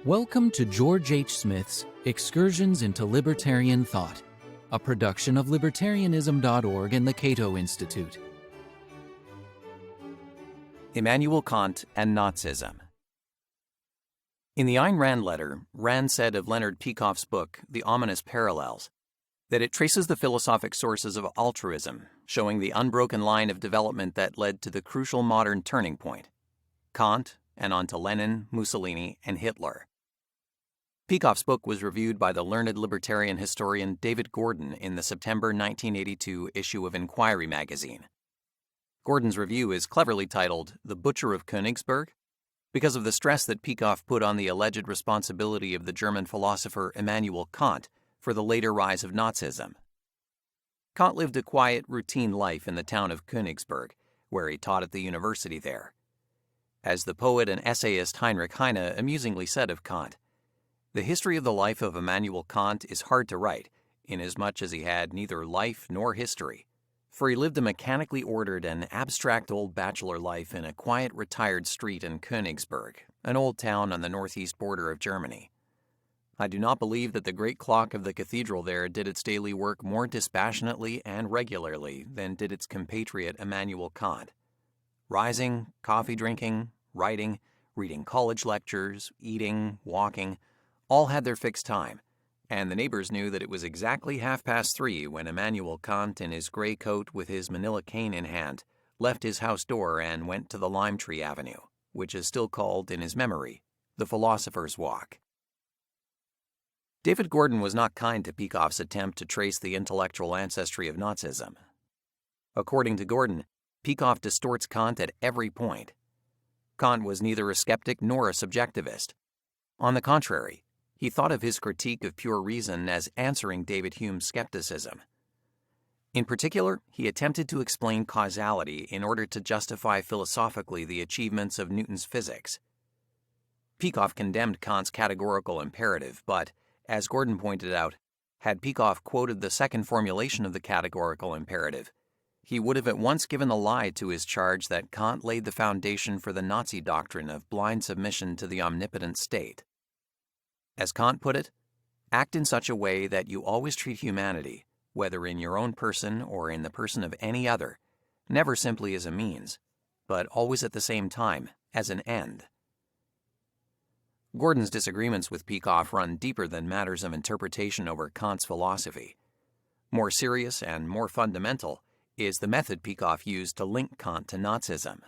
Welcome to George H. Smith's Excursions into Libertarian Thought, a production of Libertarianism.org and the Cato Institute. Immanuel Kant and Nazism. In the Ayn Rand letter, Rand said of Leonard Peikoff's book, The Ominous Parallels, that it traces the philosophic sources of altruism, showing the unbroken line of development that led to the crucial modern turning point, Kant, and on to Lenin, Mussolini, and Hitler. Peikoff's book was reviewed by the learned libertarian historian David Gordon in the September 1982 issue of Inquiry magazine. Gordon's review is cleverly titled The Butcher of Königsberg, because of the stress that Peikoff put on the alleged responsibility of the German philosopher Immanuel Kant for the later rise of Nazism. Kant lived a quiet, routine life in the town of Königsberg, where he taught at the university there. As the poet and essayist Heinrich Heine amusingly said of Kant, the history of the life of Immanuel Kant is hard to write, inasmuch as he had neither life nor history, for he lived a mechanically ordered and abstract old bachelor life in a quiet, retired street in Königsberg, an old town on the northeast border of Germany. I do not believe that the great clock of the cathedral there did its daily work more dispassionately and regularly than did its compatriot Immanuel Kant. Rising, coffee drinking, writing, reading college lectures, eating, walking, all had their fixed time, and the neighbors knew that it was exactly 3:30 when Immanuel Kant, in his gray coat with his manila cane in hand, left his house door and went to the Lime Tree Avenue, which is still called, in his memory, the Philosopher's Walk. David Gordon was not kind to Peikoff's attempt to trace the intellectual ancestry of Nazism. According to Gordon, Peikoff distorts Kant at every point. Kant was neither a skeptic nor a subjectivist. On the contrary, he thought of his critique of pure reason as answering David Hume's skepticism. In particular, he attempted to explain causality in order to justify philosophically the achievements of Newton's physics. Peikoff condemned Kant's categorical imperative, but, as Gordon pointed out, had Peikoff quoted the second formulation of the categorical imperative, he would have at once given the lie to his charge that Kant laid the foundation for the Nazi doctrine of blind submission to the omnipotent state. As Kant put it, act in such a way that you always treat humanity, whether in your own person or in the person of any other, never simply as a means, but always at the same time as an end. Gordon's disagreements with Peikoff run deeper than matters of interpretation over Kant's philosophy. More serious and more fundamental is the method Peikoff used to link Kant to Nazism.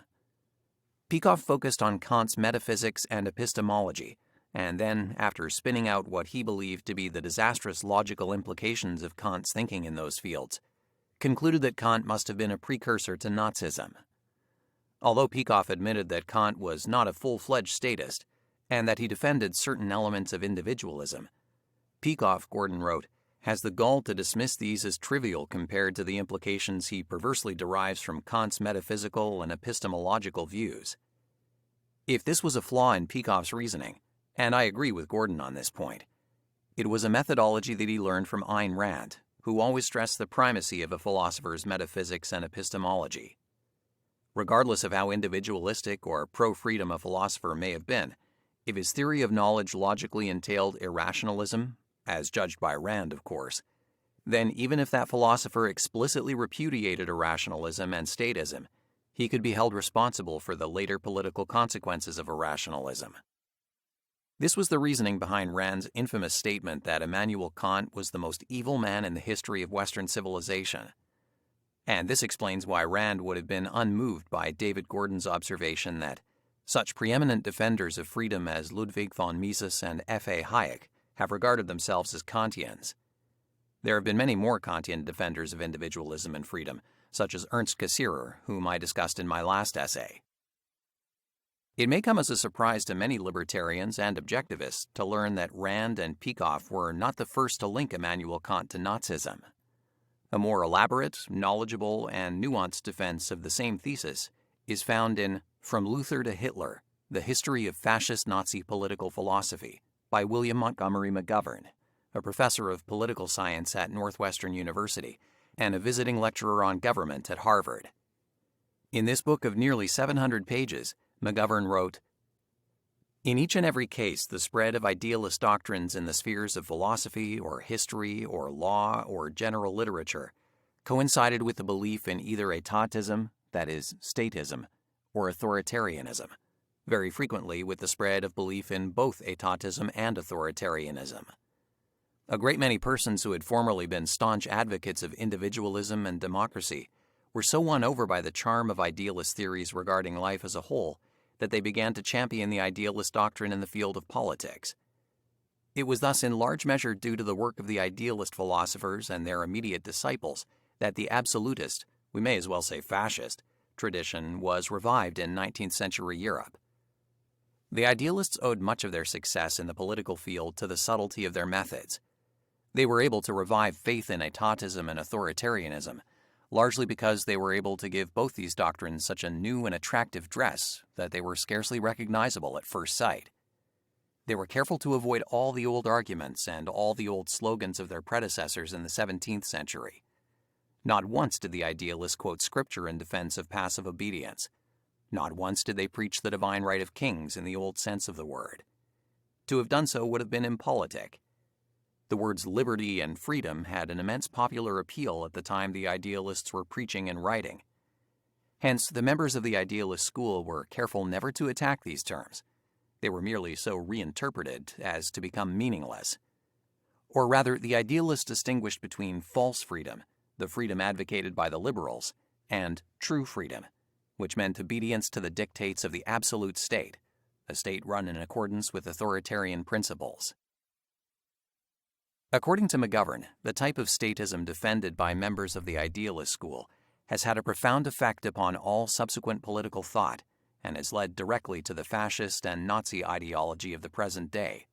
Peikoff focused on Kant's metaphysics and epistemology, and then, after spinning out what he believed to be the disastrous logical implications of Kant's thinking in those fields, concluded that Kant must have been a precursor to Nazism. Although Peikoff admitted that Kant was not a full-fledged statist, and that he defended certain elements of individualism, Peikoff, Gordon wrote, has the gall to dismiss these as trivial compared to the implications he perversely derives from Kant's metaphysical and epistemological views. If this was a flaw in Peikoff's reasoning, and I agree with Gordon on this point, it was a methodology that he learned from Ayn Rand, who always stressed the primacy of a philosopher's metaphysics and epistemology. Regardless of how individualistic or pro-freedom a philosopher may have been, if his theory of knowledge logically entailed irrationalism, as judged by Rand, of course, then even if that philosopher explicitly repudiated irrationalism and statism, he could be held responsible for the later political consequences of irrationalism. This was the reasoning behind Rand's infamous statement that Immanuel Kant was the most evil man in the history of Western civilization. And this explains why Rand would have been unmoved by David Gordon's observation that such preeminent defenders of freedom as Ludwig von Mises and F.A. Hayek have regarded themselves as Kantians. There have been many more Kantian defenders of individualism and freedom, such as Ernst Cassirer, whom I discussed in my last essay. It may come as a surprise to many libertarians and objectivists to learn that Rand and Peikoff were not the first to link Immanuel Kant to Nazism. A more elaborate, knowledgeable, and nuanced defense of the same thesis is found in From Luther to Hitler, The History of Fascist Nazi Political Philosophy by William Montgomery McGovern, a professor of political science at Northwestern University and a visiting lecturer on government at Harvard. In this book of nearly 700 pages, McGovern wrote, In each and every case, the spread of idealist doctrines in the spheres of philosophy or history or law or general literature coincided with the belief in either etatism, that is, statism, or authoritarianism, very frequently with the spread of belief in both etatism and authoritarianism. A great many persons who had formerly been staunch advocates of individualism and democracy were so won over by the charm of idealist theories regarding life as a whole that they began to champion the idealist doctrine in the field of politics. It was thus in large measure due to the work of the idealist philosophers and their immediate disciples that the absolutist, we may as well say fascist, tradition was revived in 19th century Europe. The idealists owed much of their success in the political field to the subtlety of their methods. They were able to revive faith in etatism and authoritarianism, largely because they were able to give both these doctrines such a new and attractive dress that they were scarcely recognizable at first sight. They were careful to avoid all the old arguments and all the old slogans of their predecessors in the 17th century. Not once did the idealists quote scripture in defense of passive obedience. Not once did they preach the divine right of kings in the old sense of the word. To have done so would have been impolitic. The words liberty and freedom had an immense popular appeal at the time the idealists were preaching and writing. Hence, the members of the idealist school were careful never to attack these terms. They were merely so reinterpreted as to become meaningless. Or rather, the idealists distinguished between false freedom, the freedom advocated by the liberals, and true freedom, which meant obedience to the dictates of the absolute state, a state run in accordance with authoritarian principles. According to McGovern, the type of statism defended by members of the idealist school has had a profound effect upon all subsequent political thought and has led directly to the fascist and Nazi ideology of the present day.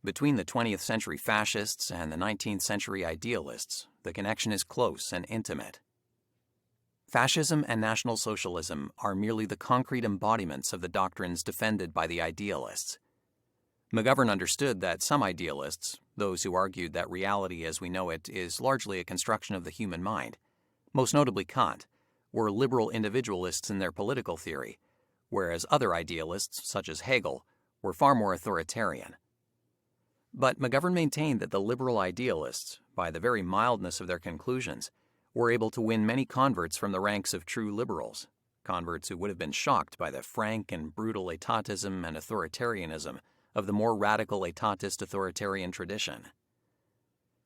Between the 20th century fascists and the 19th century idealists, the connection is close and intimate. Fascism and National Socialism are merely the concrete embodiments of the doctrines defended by the idealists. McGovern understood that some idealists, those who argued that reality as we know it is largely a construction of the human mind, most notably Kant, were liberal individualists in their political theory, whereas other idealists, such as Hegel, were far more authoritarian. But McGovern maintained that the liberal idealists, by the very mildness of their conclusions, were able to win many converts from the ranks of true liberals, converts who would have been shocked by the frank and brutal etatism and authoritarianism of the more radical etatist authoritarian tradition.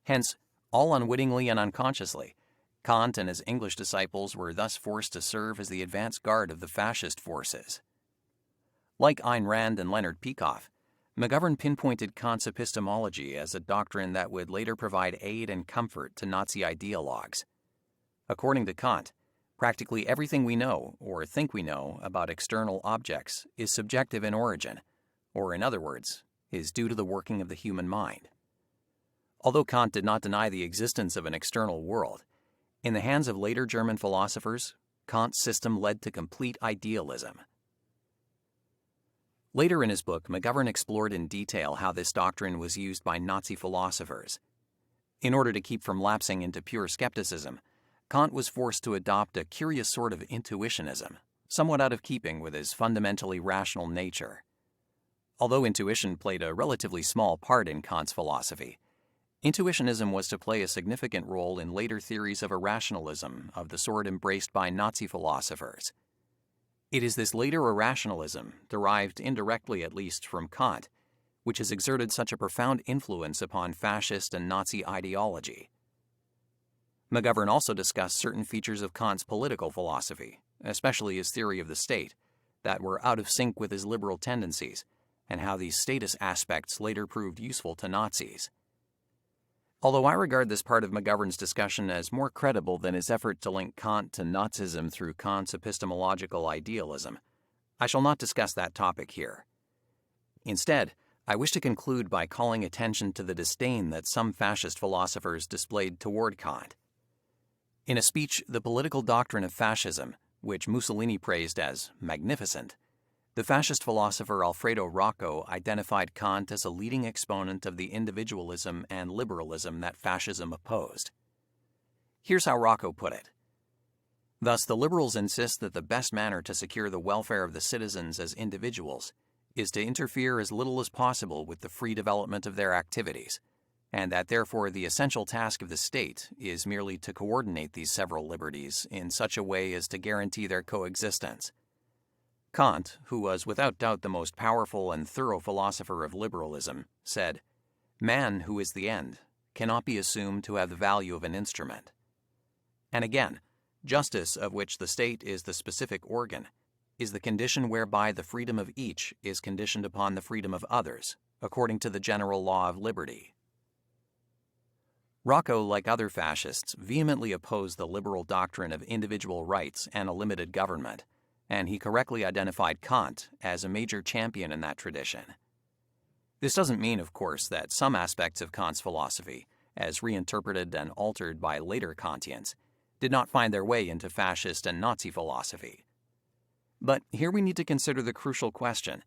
Hence, all unwittingly and unconsciously, Kant and his English disciples were thus forced to serve as the advance guard of the fascist forces. Like Ayn Rand and Leonard Peikoff, McGovern pinpointed Kant's epistemology as a doctrine that would later provide aid and comfort to Nazi ideologues. According to Kant, practically everything we know or think we know about external objects is subjective in origin, or in other words, is due to the working of the human mind. Although Kant did not deny the existence of an external world, in the hands of later German philosophers, Kant's system led to complete idealism. Later in his book, McGovern explored in detail how this doctrine was used by Nazi philosophers. In order to keep from lapsing into pure skepticism, Kant was forced to adopt a curious sort of intuitionism, somewhat out of keeping with his fundamentally rational nature. Although intuition played a relatively small part in Kant's philosophy, intuitionism was to play a significant role in later theories of irrationalism of the sort embraced by Nazi philosophers. It is this later irrationalism, derived indirectly at least from Kant, which has exerted such a profound influence upon fascist and Nazi ideology. McGovern also discussed certain features of Kant's political philosophy, especially his theory of the state, that were out of sync with his liberal tendencies, and how these status aspects later proved useful to Nazis. Although I regard this part of McGovern's discussion as more credible than his effort to link Kant to Nazism through Kant's epistemological idealism, I shall not discuss that topic here. Instead, I wish to conclude by calling attention to the disdain that some fascist philosophers displayed toward Kant. In a speech, The Political Doctrine of Fascism, which Mussolini praised as magnificent, the fascist philosopher Alfredo Rocco identified Kant as a leading exponent of the individualism and liberalism that fascism opposed. Here's how Rocco put it. Thus, the liberals insist that the best manner to secure the welfare of the citizens as individuals is to interfere as little as possible with the free development of their activities, and that therefore the essential task of the state is merely to coordinate these several liberties in such a way as to guarantee their coexistence. Kant, who was without doubt the most powerful and thorough philosopher of liberalism, said, "Man, who is the end, cannot be assumed to have the value of an instrument." And again, justice, of which the state is the specific organ, is the condition whereby the freedom of each is conditioned upon the freedom of others, according to the general law of liberty. Rocco, like other fascists, vehemently opposed the liberal doctrine of individual rights and a limited government, and he correctly identified Kant as a major champion in that tradition. This doesn't mean, of course, that some aspects of Kant's philosophy, as reinterpreted and altered by later Kantians, did not find their way into fascist and Nazi philosophy. But here we need to consider the crucial question: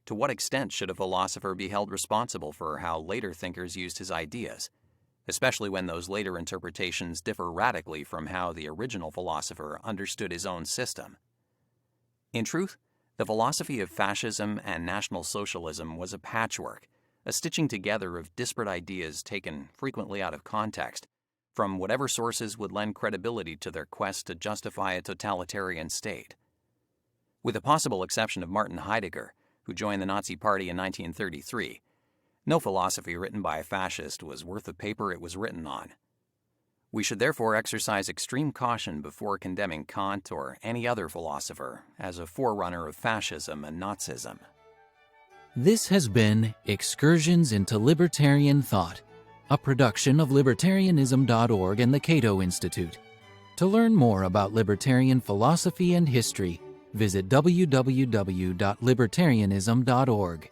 to what extent should a philosopher be held responsible for how later thinkers used his ideas, especially when those later interpretations differ radically from how the original philosopher understood his own system? In truth, the philosophy of fascism and National Socialism was a patchwork, a stitching together of disparate ideas taken frequently out of context, from whatever sources would lend credibility to their quest to justify a totalitarian state. With the possible exception of Martin Heidegger, who joined the Nazi Party in 1933, no philosophy written by a fascist was worth the paper it was written on. We should therefore exercise extreme caution before condemning Kant or any other philosopher as a forerunner of fascism and Nazism. This has been Excursions into Libertarian Thought, a production of Libertarianism.org and the Cato Institute. To learn more about libertarian philosophy and history, visit www.libertarianism.org.